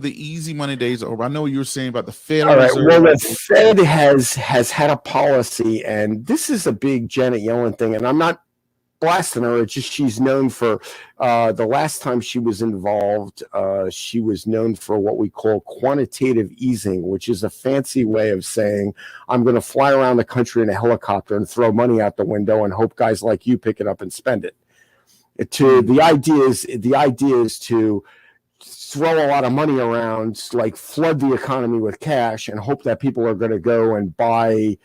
the easy money days are over? I know what you were saying about the Federal All right. Well, Reserve. the Fed has had a policy, and this is a big Janet Yellen thing. And I'm not blasting her. It's just she's known for the last time she was involved, she was known for what we call quantitative easing, which is a fancy way of saying I'm going to fly around the country in a helicopter and throw money out the window and hope guys like you pick it up and spend it. The idea is to throw a lot of money around, like flood the economy with cash and hope that people are going to go and buy,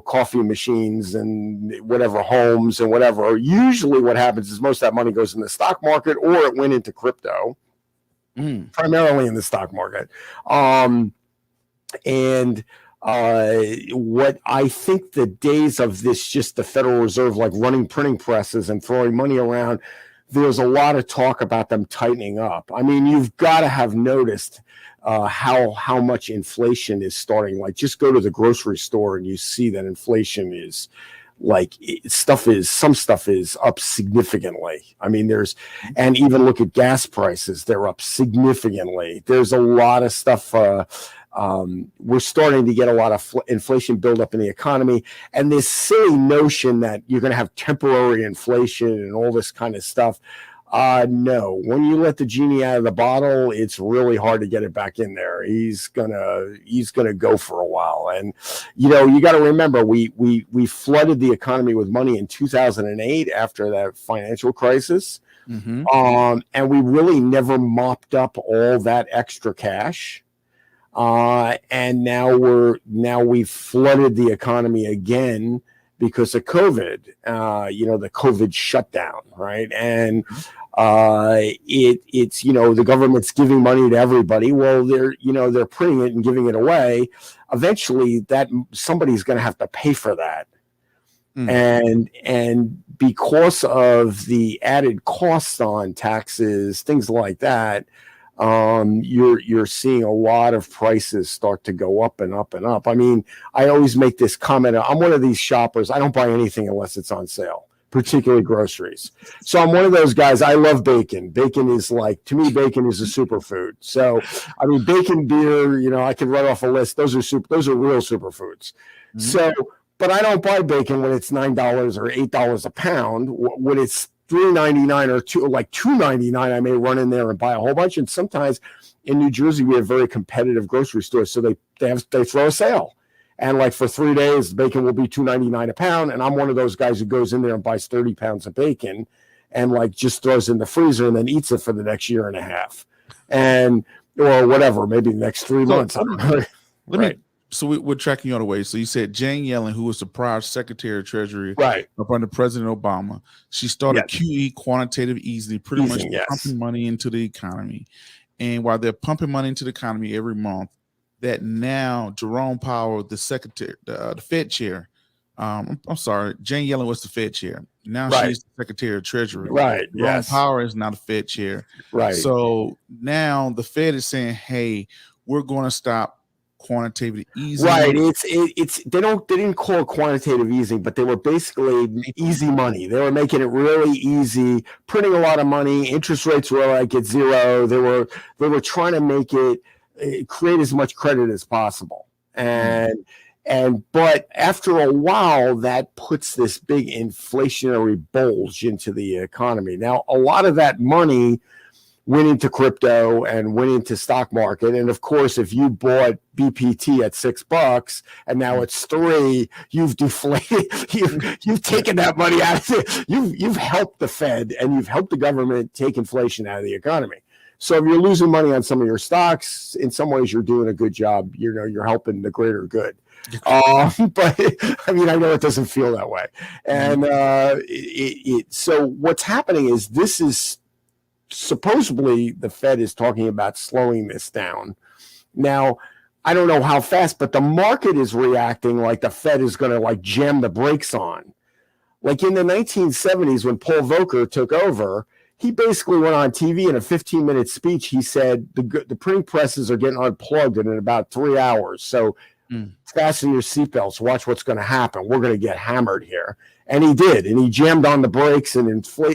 coffee machines and whatever, homes and whatever. Usually what happens is most of that money goes in the stock market, or it went into crypto, primarily in the stock market. What I think the days of this, just the Federal Reserve like running printing presses and throwing money around, there's a lot of talk about them tightening up. I mean, you've got to have noticed how much inflation is starting. Like, just go to the grocery store and you see that inflation is like some stuff is up significantly. I mean, and even look at gas prices, they're up significantly. There's a lot of stuff. We're starting to get a lot of inflation buildup in the economy, and this silly notion that you're going to have temporary inflation and all this kind of stuff. No, when you let the genie out of the bottle, it's really hard to get it back in there. He's gonna go for a while, and you got to remember we flooded the economy with money in 2008 after that financial crisis, and we really never mopped up all that extra cash. And now we've flooded the economy again because of COVID, the COVID shutdown, right? And it's the government's giving money to everybody. Well, they're printing it and giving it away. Eventually, that somebody's going to have to pay for that, and because of the added costs on taxes, things like that. You're seeing a lot of prices start to go up and up and up. I mean, I always make this comment. I'm one of these shoppers. I don't buy anything unless it's on sale, particularly groceries. So I'm one of those guys. I love bacon. Bacon is to me, bacon is a superfood. So, I mean, bacon, beer, I can write off a list. Those are real superfoods. So, but I don't buy bacon when it's $9 or $8 a pound. When it's $3.99 or $2.99, I may run in there and buy a whole bunch. And sometimes in New Jersey, we have very competitive grocery stores, so they throw a sale, and for 3 days, bacon will be $2.99 a pound. And I'm one of those guys who goes in there and buys 30 pounds of bacon, and just throws it in the freezer and then eats it for the next year and a half, or whatever, maybe the next 3 months. So we're tracking you all the way. So you said Jane Yellen, who was the prior Secretary of Treasury, right, up under President Obama, she started QE, quantitative easing, pretty much pumping money into the economy. And while they're pumping money into the economy every month, that now Jerome Powell, the Secretary, the Fed chair, I'm sorry, Jane Yellen was the Fed chair. Now she's the Secretary of Treasury. Right. Jerome Powell is now the Fed chair. Right. So now the Fed is saying, hey, we're going to stop quantitative easing. Right. They didn't call it quantitative easing, but they were basically easy money. They were making it really easy, printing a lot of money. Interest rates were at zero. They were trying to make it create as much credit as possible. But after a while, that puts this big inflationary bulge into the economy. Now, a lot of that money went into crypto and went into stock market. And of course, if you bought BPT at $6 and now it's $3, you've deflated, you've taken that money out of it. You've helped the Fed and you've helped the government take inflation out of the economy. So if you're losing money on some of your stocks, in some ways you're doing a good job. You're helping the greater good. But I mean, I know it doesn't feel that way. And so what's happening is this is supposedly the Fed is talking about slowing this down. Now, I don't know how fast, but the market is reacting like the Fed is going to jam the brakes on. Like in the 1970s when Paul Volcker took over, he basically went on TV in a 15-minute speech. He said the printing presses are getting unplugged in about 3 hours. So fasten your seatbelts. Watch what's going to happen. We're going to get hammered here. And he did. And he jammed on the brakes and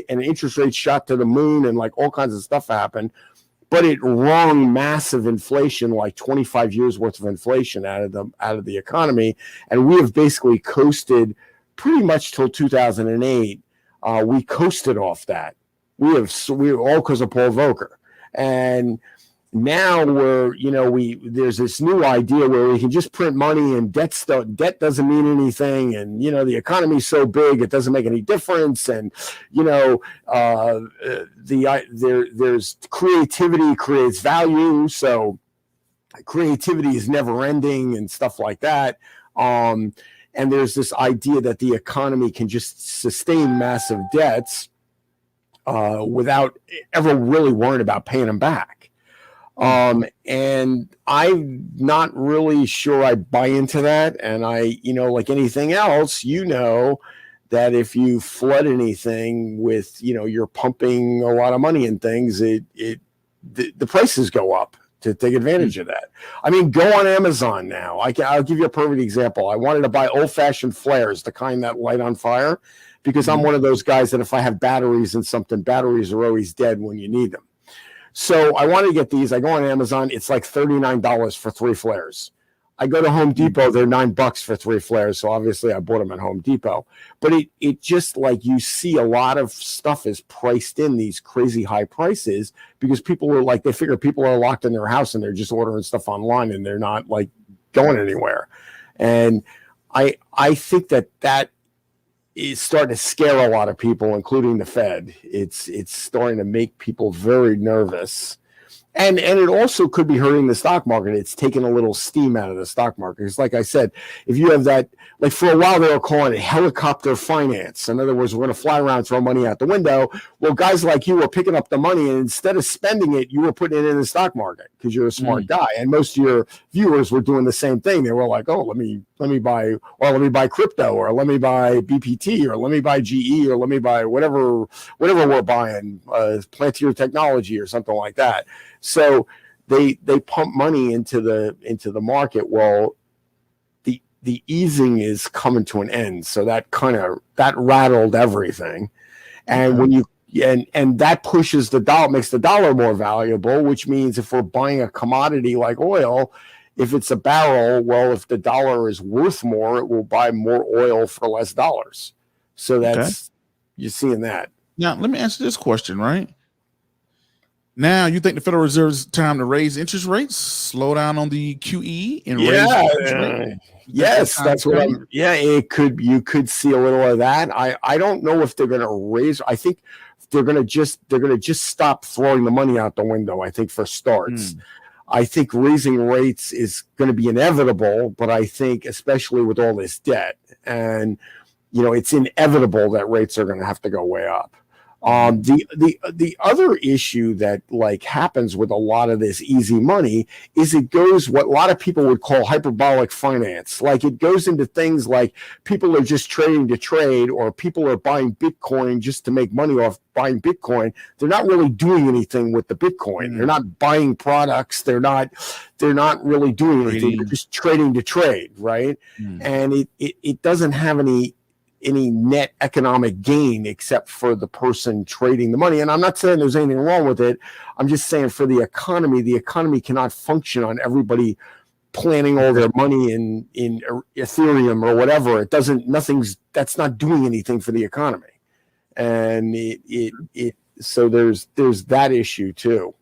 interest rates shot to the moon and all kinds of stuff happened. but it wrung massive inflation, like 25 years worth of inflation out of the economy. And we have basically coasted pretty much till 2008. We coasted off that. We all because of Paul Volcker. And now there's this new idea where we can just print money and debt doesn't mean anything, and the economy's so big it doesn't make any difference, and there's creativity creates value, so creativity is never ending and stuff like that. And there's this idea that the economy can just sustain massive debts without ever really worrying about paying them back. And I'm not really sure I buy into that. And like anything else, that if you flood anything with, you're pumping a lot of money in things, the prices go up to take advantage of that. I mean, go on Amazon now. I'll give you a perfect example. I wanted to buy old-fashioned flares, the kind that light on fire, because I'm one of those guys that if I have batteries in something, batteries are always dead when you need them. So I wanted to get these. I go on Amazon. It's like $39 for 3 flares. I go to Home Depot. They're $9 for 3 flares. So obviously I bought them at Home Depot. But it just like you see a lot of stuff is priced in these crazy high prices because people are like, they figure people are locked in their house and they're just ordering stuff online and they're not like going anywhere. And I think that is starting to scare a lot of people, including the Fed. It's starting to make people very nervous. And it also could be hurting the stock market. It's taking a little steam out of the stock market. Because like I said, if you have that, like for a while they were calling it helicopter finance. In other words, we're going to fly around, throw money out the window. Well, guys like you were picking up the money and instead of spending it, you were putting it in the stock market because you're a smart guy. And most of your viewers were doing the same thing. They were like, oh, let me buy crypto, or let me buy BPT, or let me buy GE, or let me buy whatever we're buying, Plantier Technology or something like that. So they pump money into the market. Well, the easing is coming to an end. So that rattled everything. And when and that pushes the dollar, makes the dollar more valuable, which means if we're buying a commodity like oil, if it's a barrel, well, if the dollar is worth more, it will buy more oil for less dollars. So you're seeing that. Now, let me answer this question, right? Now, you think the Federal Reserve's time to raise interest rates, slow down on the QE, and raise interest rates? Yes, that's what I'm. Yeah, it could. You could see a little of that. I don't know if they're going to raise. I think they're going to just stop throwing the money out the window. I think for starts. I think raising rates is going to be inevitable, but I think especially with all this debt, and it's inevitable that rates are going to have to go way up. The other issue that like happens with a lot of this easy money is it goes what a lot of people would call hyperbolic finance. Like it goes into things like people are just trading to trade, or people are buying Bitcoin just to make money off buying Bitcoin. They're not really doing anything with the Bitcoin. They're not buying products. They're not really doing anything. They're just trading to trade, right? And it doesn't have any net economic gain except for the person trading the money. And I'm not saying there's anything wrong with it. I'm just saying for the economy cannot function on everybody planning all their money in Ethereum or whatever. It doesn't, that's not doing anything for the economy. And so there's that issue too.